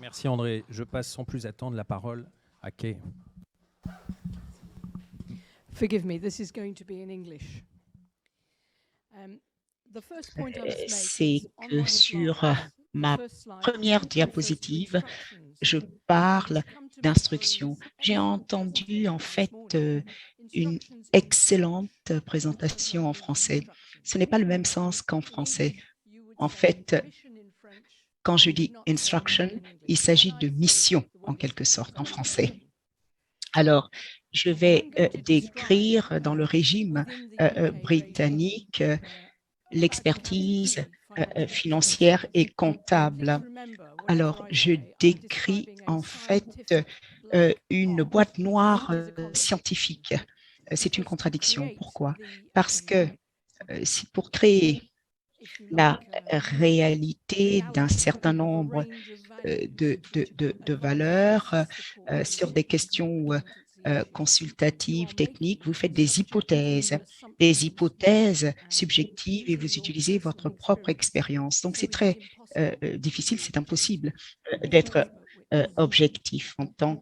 Merci André. Je passe sans plus attendre la parole à Kay. Forgive me, this is going to be in English. C'est que sur ma première diapositive, je parle d'instruction. J'ai entendu en fait une excellente présentation en français. Ce n'est pas le même sens qu'en français. En fait, quand je dis instruction, il s'agit de mission en quelque sorte en français. Alors, je vais décrire dans le régime britannique l'expertise financière et comptable. Alors, je décris en fait une boîte noire scientifique. C'est une contradiction. Pourquoi? Parce que pour créer la réalité d'un certain nombre de valeurs sur des questions consultatives, techniques, vous faites des hypothèses subjectives et vous utilisez votre propre expérience. Donc, c'est très difficile, c'est impossible d'être objectif en tant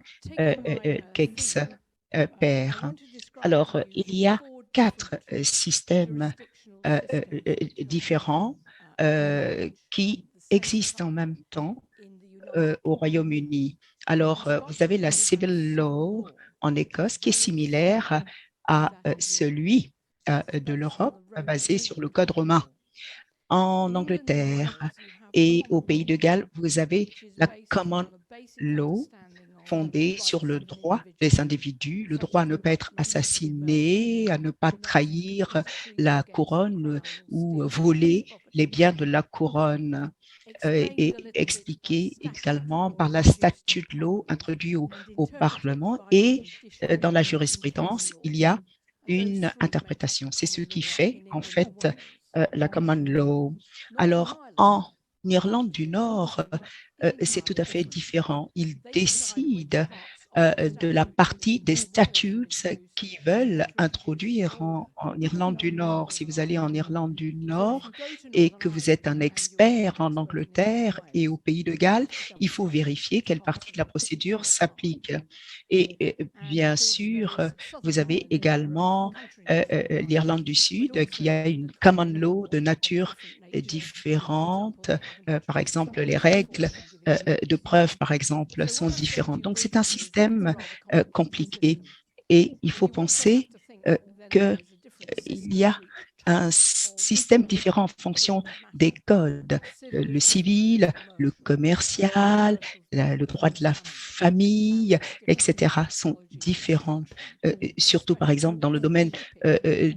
qu'expert. Alors, il y a 4 systèmes différents qui existent en même temps au Royaume-Uni. Alors, vous avez la civil law en Écosse qui est similaire à celui de l'Europe basé sur le code romain. En Angleterre et au Pays de Galles, vous avez la common law fondée sur le droit des individus, le droit à ne pas être assassiné, à ne pas trahir la couronne ou voler les biens de la couronne. Et expliqué également par la statute law introduite au Parlement et dans la jurisprudence, il y a une interprétation. C'est ce qui fait en fait la common law. Alors, en Irlande du Nord, c'est tout à fait différent. Ils décident de la partie des statutes qu'ils veulent introduire en Irlande du Nord. Si vous allez en Irlande du Nord et que vous êtes un expert en Angleterre et au Pays de Galles, il faut vérifier quelle partie de la procédure s'applique. Et bien sûr, vous avez également l'Irlande du Sud qui a une common law de nature différente. Par exemple, les règles de preuve, par exemple, sont différentes. Donc, c'est un système compliqué et il faut penser qu'il y a un système différent en fonction des codes. Le civil, le commercial, le droit de la famille, etc. sont différents. Surtout, par exemple, dans le domaine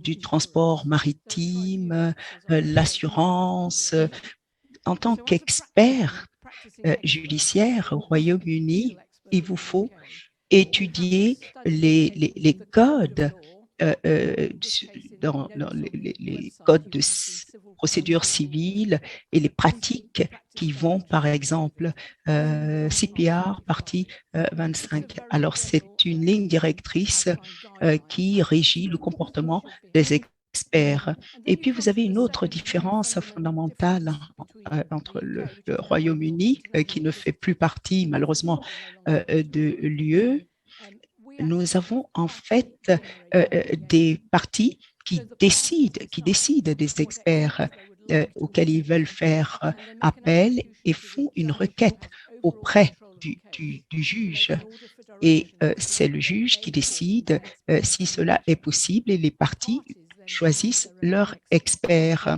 du transport maritime, l'assurance. En tant qu'expert judiciaire au Royaume-Uni, il vous faut étudier les codes dans les codes de procédure civile et les pratiques qui vont, par exemple, CPR, partie 25. Alors, c'est une ligne directrice qui régit le comportement des experts. Et puis, vous avez une autre différence fondamentale entre le Royaume-Uni, qui ne fait plus partie, malheureusement, de l'UE. Nous avons en fait des partis qui décident des experts auxquels ils veulent faire appel et font une requête auprès du juge. Et c'est le juge qui décide si cela est possible et les parties choisissent leur expert.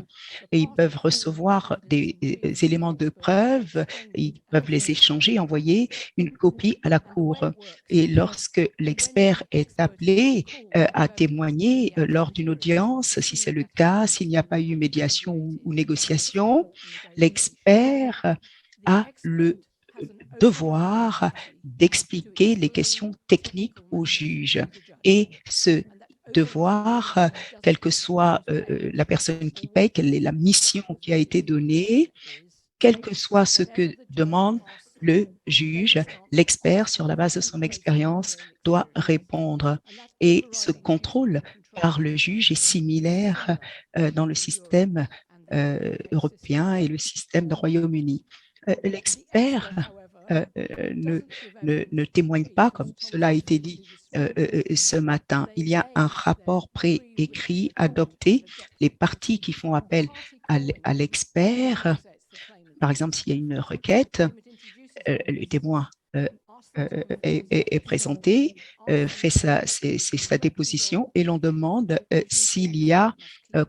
Et ils peuvent recevoir des éléments de preuve, ils peuvent les échanger, envoyer une copie à la cour. Et lorsque l'expert est appelé à témoigner lors d'une audience, si c'est le cas, s'il n'y a pas eu médiation ou négociation, l'expert a le devoir d'expliquer les questions techniques au juge. Et ce devoir, quelle que soit la personne qui paye, quelle est la mission qui a été donnée, quel que soit ce que demande le juge, l'expert, sur la base de son expérience, doit répondre. Et ce contrôle par le juge est similaire dans le système européen et le système du Royaume-Uni. L'expert, ne témoignent pas, comme cela a été dit ce matin. Il y a un rapport préécrit, adopté. Les parties qui font appel à l'expert, par exemple, s'il y a une requête, le témoin est présenté, fait sa déposition et l'on demande s'il y a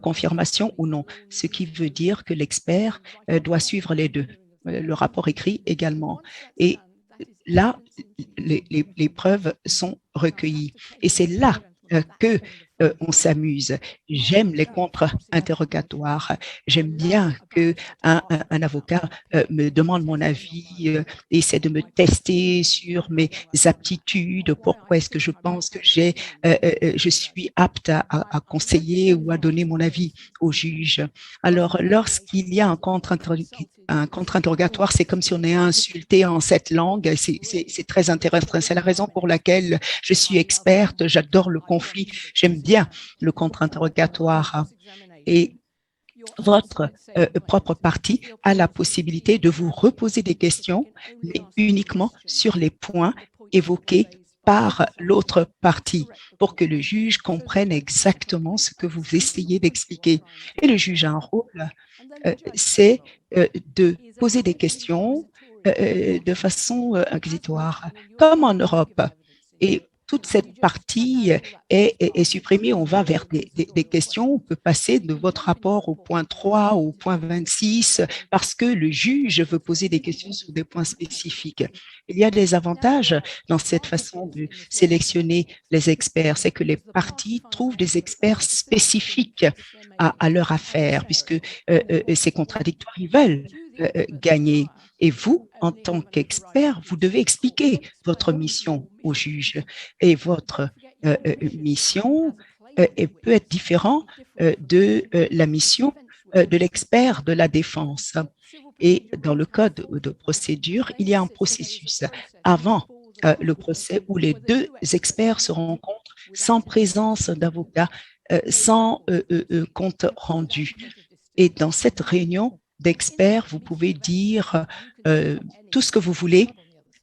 confirmation ou non, ce qui veut dire que l'expert doit suivre les deux. Le rapport écrit également. Et là, les preuves sont recueillies. Et c'est là que on s'amuse. J'aime les contre-interrogatoires. J'aime bien que un avocat me demande mon avis, essaie de me tester sur mes aptitudes, pourquoi est-ce que je pense que je suis apte à conseiller ou à donner mon avis au juge. Alors, lorsqu'il y a un contre-interrogatoire, c'est comme si on est insulté en cette langue. C'est très intéressant. C'est la raison pour laquelle je suis experte. J'adore le conflit. J'aime bien le contre-interrogatoire. Et votre propre partie a la possibilité de vous reposer des questions, mais uniquement sur les points évoqués par l'autre partie pour que le juge comprenne exactement ce que vous essayez d'expliquer. Et le juge a un rôle, c'est de poser des questions de façon inquisitoire, comme en Europe. Et toute cette partie est supprimée. On va vers des questions. On peut passer de votre rapport au point 3 au point 26 parce que le juge veut poser des questions sur des points spécifiques. Il y a des avantages dans cette façon de sélectionner les experts. C'est que les parties trouvent des experts spécifiques à leur affaire puisque c'est contradictoire. Ils veulent gagner. Et vous, en tant qu'expert, vous devez expliquer votre mission au juge. Et votre mission peut être différente de la mission de l'expert de la défense. Et dans le code de procédure, il y a un processus avant le procès où les deux experts se rencontrent sans présence d'avocat, sans compte rendu. Et dans cette réunion d'experts, vous pouvez dire tout ce que vous voulez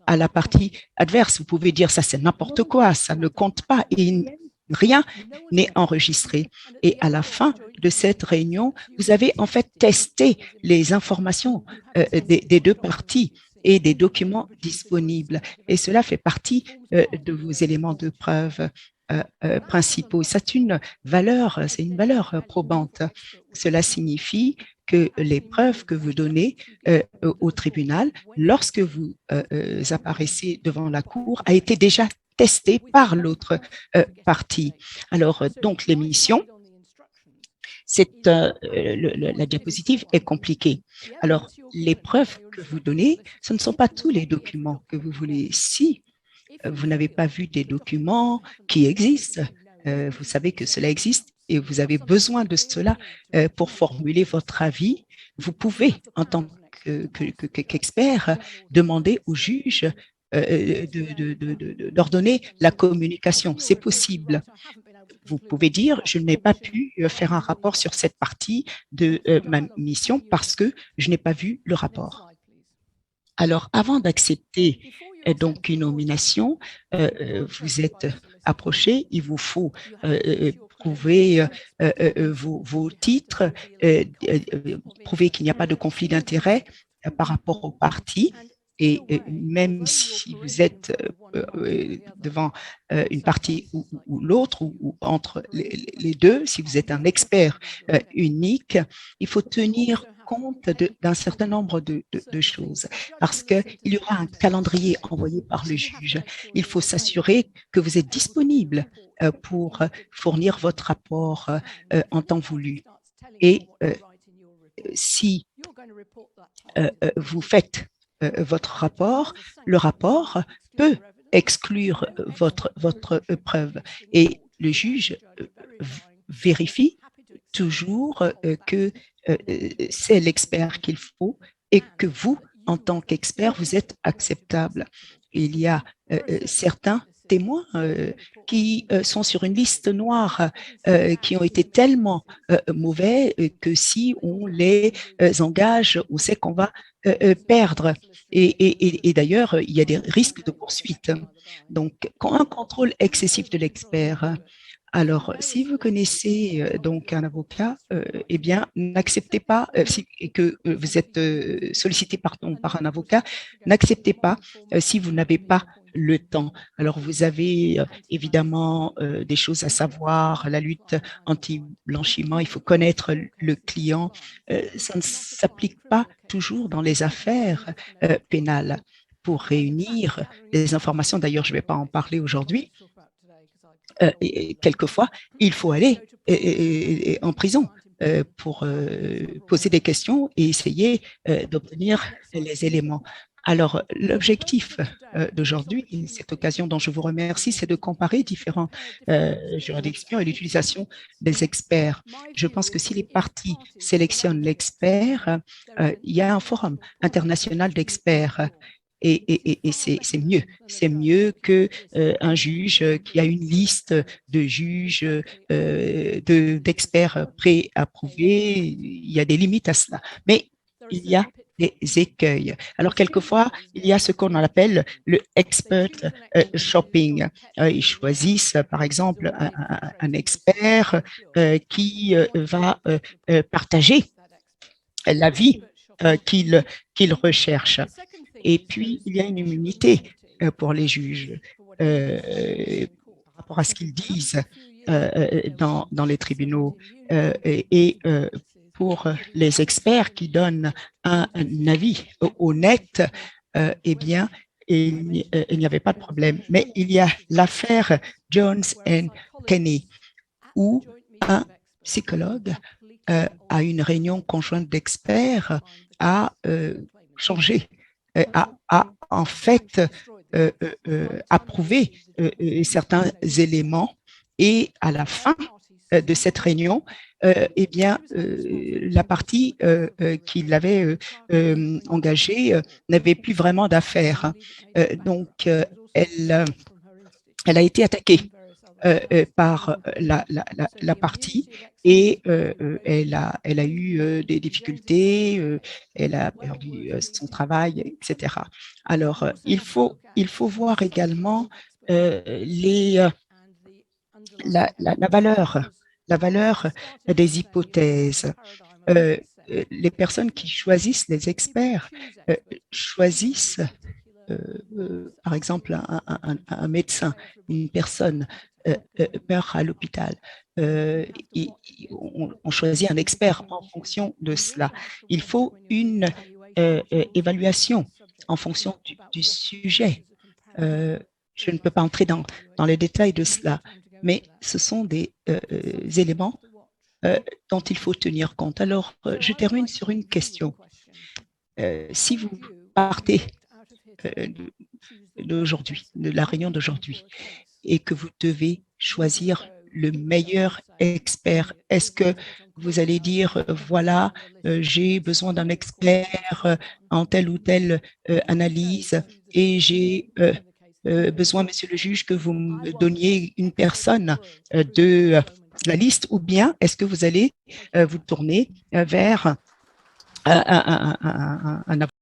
à la partie adverse. Vous pouvez dire ça c'est n'importe quoi, ça ne compte pas et rien n'est enregistré. Et à la fin de cette réunion, vous avez en fait testé les informations des deux parties et des documents disponibles. Et cela fait partie de vos éléments de preuve principaux. C'est une valeur probante. Cela signifie que les preuves que vous donnez au tribunal, lorsque vous apparaissez devant la cour, a été déjà testée par l'autre partie. Alors, donc, l'émission, la diapositive est compliquée. Alors, les preuves que vous donnez, ce ne sont pas tous les documents que vous voulez. Si vous n'avez pas vu des documents qui existent, vous savez que cela existe et vous avez besoin de cela pour formuler votre avis, vous pouvez, en tant qu'expert, demander au juge d'ordonner la communication. C'est possible. Vous pouvez dire, je n'ai pas pu faire un rapport sur cette partie de ma mission parce que je n'ai pas vu le rapport. Alors, avant d'accepter donc une nomination, vous êtes approché, il vous faut prouver vos titres, prouver qu'il n'y a pas de conflit d'intérêt par rapport aux parties. Et même si vous êtes devant une partie ou l'autre, ou entre les deux, si vous êtes un expert unique, il faut tenir compte d'un certain nombre de choses parce qu'il y aura un calendrier envoyé par le juge. Il faut s'assurer que vous êtes disponible pour fournir votre rapport en temps voulu. Et si vous faites votre rapport, le rapport peut exclure votre preuve et le juge vérifie toujours que c'est l'expert qu'il faut et que vous, en tant qu'expert, vous êtes acceptable. Il y a certains témoins qui sont sur une liste noire, qui ont été tellement mauvais que si on les engage, on sait qu'on va perdre. Et d'ailleurs, il y a des risques de poursuite. Donc, quand un contrôle excessif de l'expert, alors, si vous connaissez donc un avocat, eh bien, n'acceptez pas, et que vous êtes sollicité par un avocat, n'acceptez pas si vous n'avez pas le temps. Alors, vous avez évidemment des choses à savoir, la lutte anti-blanchiment, il faut connaître le client. Ça ne s'applique pas toujours dans les affaires pénales. Pour réunir des informations, d'ailleurs, je ne vais pas en parler aujourd'hui, et quelquefois, il faut aller en prison pour poser des questions et essayer d'obtenir les éléments. Alors, l'objectif d'aujourd'hui, cette occasion dont je vous remercie, c'est de comparer différentes juridictions et l'utilisation des experts. Je pense que si les parties sélectionnent l'expert, il y a un forum international d'experts. Et c'est mieux. C'est mieux qu'un juge qui a une liste de juges, d'experts préapprouvés. Il y a des limites à cela. Mais il y a des écueils. Alors, quelquefois, il y a ce qu'on appelle le expert shopping. Ils choisissent, par exemple, un expert qui va partager l'avis qu'il recherche. Et puis, il y a une immunité pour les juges par rapport à ce qu'ils disent dans les tribunaux et pour les experts qui donnent un avis honnête, eh bien, il n'y avait pas de problème. Mais il y a l'affaire Jones and Kenney où un psychologue à une réunion conjointe d'experts a changé, a en fait approuvé certains éléments et à la fin de cette réunion, eh bien, la partie qui l'avait engagée n'avait plus vraiment d'affaires. Donc, elle a été attaquée par la partie et elle a eu des difficultés, elle a perdu son travail, etc. Alors, il faut voir également la valeur des hypothèses. Les personnes qui choisissent les experts choisissent par exemple, un médecin, une personne meurt à l'hôpital. On choisit un expert en fonction de cela. Il faut une évaluation en fonction du sujet. Je ne peux pas entrer dans les détails de cela, mais ce sont des éléments dont il faut tenir compte. Alors, je termine sur une question. Si vous partez d'aujourd'hui, de la réunion d'aujourd'hui, et que vous devez choisir le meilleur expert, est-ce que vous allez dire, voilà, j'ai besoin d'un expert en telle ou telle analyse et j'ai besoin, monsieur le juge, que vous me donniez une personne de la liste, ou bien est-ce que vous allez vous tourner vers un